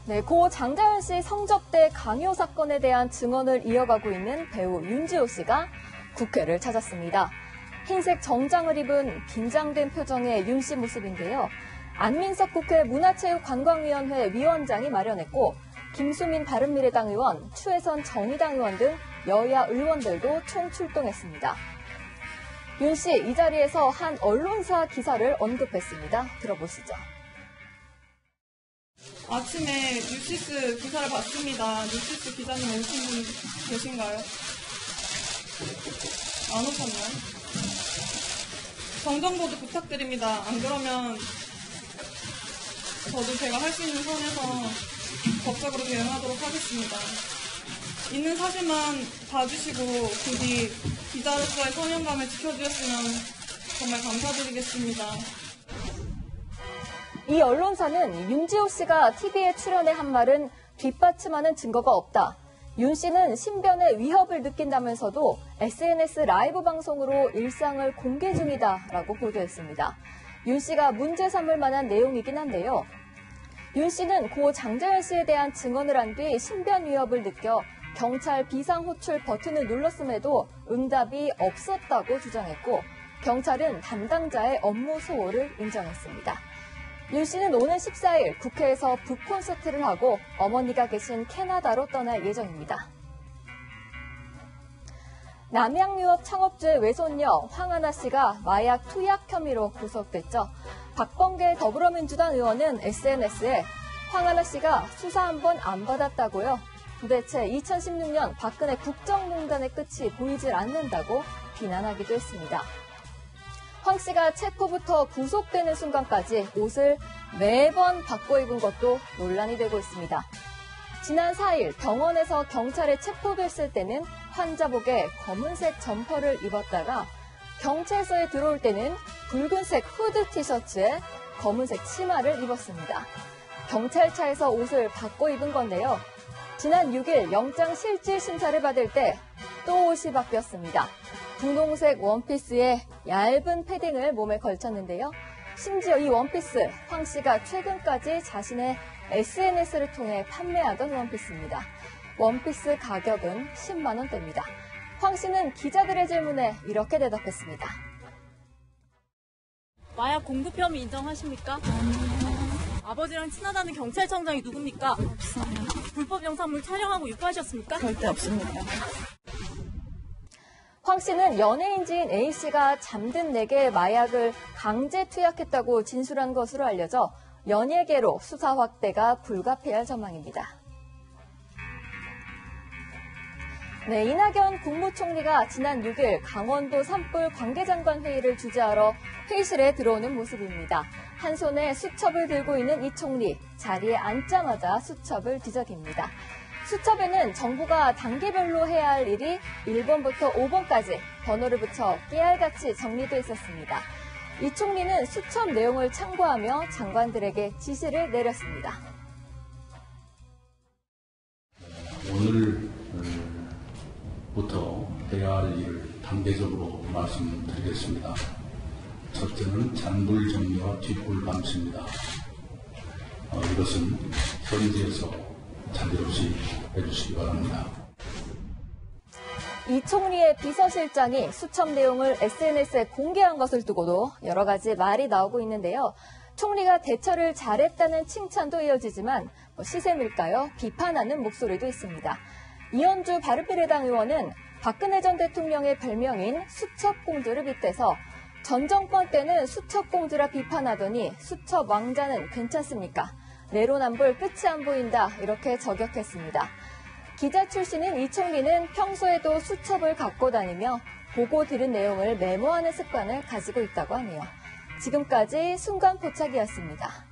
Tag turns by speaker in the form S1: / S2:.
S1: 네, 고 장자연 씨 성접대 강요 사건에 대한 증언을 이어가고 있는 배우 윤지호 씨가 국회를 찾았습니다. 흰색 정장을 입은 긴장된 표정의 윤 씨 모습인데요. 안민석 국회 문화체육관광위원회 위원장이 마련했고 김수민 바른미래당 의원, 추혜선 정의당 의원 등 여야 의원들도 총출동했습니다. 윤 씨 이 자리에서 한 언론사 기사를 언급했습니다. 들어보시죠.
S2: 아침에 뉴시스 기사를 봤습니다. 뉴시스 기자님 오신 분 계신가요? 안 오셨나요? 정정보도 부탁드립니다. 안 그러면 저도 제가 할 수 있는 선에서 법적으로 대응하도록 하겠습니다. 있는 사실만 봐주시고 부디 기자로서의 선명감을 지켜주셨으면 정말 감사드리겠습니다.
S1: 이 언론사는 윤지호 씨가 TV에 출연해 한 말은 뒷받침하는 증거가 없다. 윤 씨는 신변의 위협을 느낀다면서도 SNS 라이브 방송으로 일상을 공개 중이다라고 보도했습니다. 윤 씨가 문제 삼을 만한 내용이긴 한데요. 윤 씨는 고 장자연 씨에 대한 증언을 한 뒤 신변 위협을 느껴 경찰 비상호출 버튼을 눌렀음에도 응답이 없었다고 주장했고 경찰은 담당자의 업무 소홀을 인정했습니다. 윤 씨는 오는 14일 국회에서 북콘서트를 하고 어머니가 계신 캐나다로 떠날 예정입니다. 남양유업 창업주의 외손녀 황하나 씨가 마약 투약 혐의로 구속됐죠. 박범계 더불어민주당 의원은 SNS에 황하나 씨가 수사 한 번 안 받았다고요. 도대체 2016년 박근혜 국정농단의 끝이 보이질 않는다고 비난하기도 했습니다. 황 씨가 체포부터 구속되는 순간까지 옷을 매번 바꿔 입은 것도 논란이 되고 있습니다. 지난 4일 병원에서 경찰에 체포됐을 때는 환자복에 검은색 점퍼를 입었다가 경찰서에 들어올 때는 붉은색 후드 티셔츠에 검은색 치마를 입었습니다. 경찰차에서 옷을 바꿔 입은 건데요. 지난 6일 영장 실질 심사를 받을 때 또 옷이 바뀌었습니다. 분홍색 원피스에 얇은 패딩을 몸에 걸쳤는데요. 심지어 이 원피스, 황 씨가 최근까지 자신의 SNS를 통해 판매하던 원피스입니다. 원피스 가격은 10만 원대입니다. 황 씨는 기자들의 질문에 이렇게 대답했습니다.
S3: 마약 공급 혐의 인정하십니까? 아버지랑 친하다는 경찰청장이 누굽니까?
S4: 없어요.
S3: 불법 영상물 촬영하고 유포하셨습니까?
S4: 절대 없습니다.
S1: 황 씨는 연예인지인 A 씨가 잠든 4개의 마약을 강제 투약했다고 진술한 것으로 알려져 연예계로 수사 확대가 불가피할 전망입니다. 네, 이낙연 국무총리가 지난 6일 강원도 산불 관계장관 회의를 주재하러 회의실에 들어오는 모습입니다. 한 손에 수첩을 들고 있는 이 총리, 자리에 앉자마자 수첩을 뒤적입니다. 수첩에는 정부가 단계별로 해야 할 일이 1번부터 5번까지 번호를 붙여 깨알같이 정리돼 있었습니다. 이 총리는 수첩 내용을 참고하며 장관들에게 지시를 내렸습니다.
S5: 오늘부터 해야 할 일을 단계적으로 말씀드리겠습니다. 첫째는 잔불 정리와 뒷불 감시입니다. 이것은 현지에서 자질 없이 해주시기 바랍니다.
S1: 이 총리의 비서실장이 수첩 내용을 SNS에 공개한 것을 두고도 여러 가지 말이 나오고 있는데요. 총리가 대처를 잘했다는 칭찬도 이어지지만 시샘일까요? 비판하는 목소리도 있습니다. 이현주 바른미래당 의원은 박근혜 전 대통령의 별명인 수첩공주를 빗대서 전 정권 때는 수첩공주라 비판하더니 수첩왕자는 괜찮습니까? 내로남불 끝이 안 보인다 이렇게 저격했습니다. 기자 출신인 이 총리는 평소에도 수첩을 갖고 다니며 보고 들은 내용을 메모하는 습관을 가지고 있다고 하네요. 지금까지 순간 포착이었습니다.